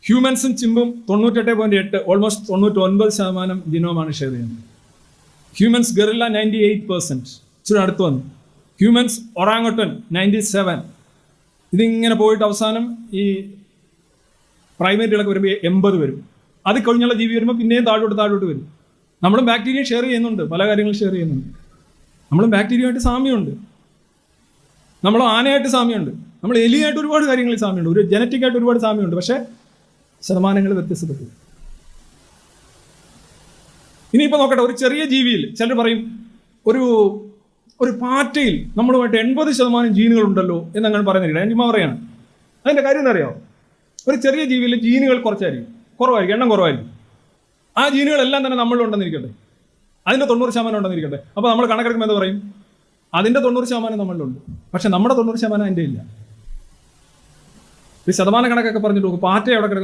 ഹ്യൂമൻസും ചിമ്പും 98.8 almost 99% ജിനോമാണ് share ചെയ്യുന്നത്. Humans guerrilla 98%. ഇച്ചിരി അടുത്ത് വന്നു. ഹ്യൂമൻസ് ഒറാങ്ങട്ടൻ 97. ഇതിങ്ങനെ പോയിട്ട് അവസാനം ഈ പ്രൈമേറ്റുകളൊക്കെ വരുമ്പോൾ 80 വരും. അത് കഴിഞ്ഞുള്ള ജീവി വരുമ്പോൾ പിന്നെയും താഴോട്ട് വരും. നമ്മളും ബാക്ടീരിയ ഷെയർ ചെയ്യുന്നുണ്ട്, പല കാര്യങ്ങളും ഷെയർ ചെയ്യുന്നുണ്ട്. നമ്മളും ബാക്ടീരിയയുമായിട്ട് സാമ്യമുണ്ട്, നമ്മൾ ആനയായിട്ട് സാമ്യമുണ്ട്, നമ്മൾ എലിയായിട്ട് ഒരുപാട് കാര്യങ്ങളിൽ സാമ്യമുണ്ട്, ഒരു ജനറ്റിക്കായിട്ട് ഒരുപാട് സാമ്യമുണ്ട്. പക്ഷേ ശതമാനങ്ങൾ വ്യത്യസ്തപ്പെട്ടു. ഇനിയിപ്പോൾ നോക്കട്ടെ, ഒരു ചെറിയ ജീവിയിൽ ചിലർ പറയും ഒരു പാറ്റയിൽ നമ്മളുമായിട്ട് 80% ജീനുകൾ ഉണ്ടല്ലോ എന്നങ്ങനെ പറയുന്നില്ല. ഞാൻ ചുമ്മാ പറയാണ്. അതിൻ്റെ കാര്യം എന്താ അറിയാമോ? ഒരു ചെറിയ ജീവിയിൽ ജീനുകൾ കുറവായിരിക്കും, എണ്ണം കുറവായിരിക്കും. ആ ജീനുകളെല്ലാം തന്നെ നമ്മളിലുണ്ടെന്നിരിക്കട്ടെ, അതിൻ്റെ 90% ഉണ്ടെന്നിരിക്കട്ടെ. അപ്പോൾ നമ്മൾ കണക്കെടുക്കുമ്പോൾ എന്താ പറയും? അതിൻ്റെ 90% നമ്മളിലുണ്ട്, പക്ഷെ നമ്മുടെ 90% അതിൻ്റെ ഇല്ല. ഈ ശതമാന കണക്കൊക്കെ പറഞ്ഞിട്ട് പാറ്റ എവിടെ കിടക്കും?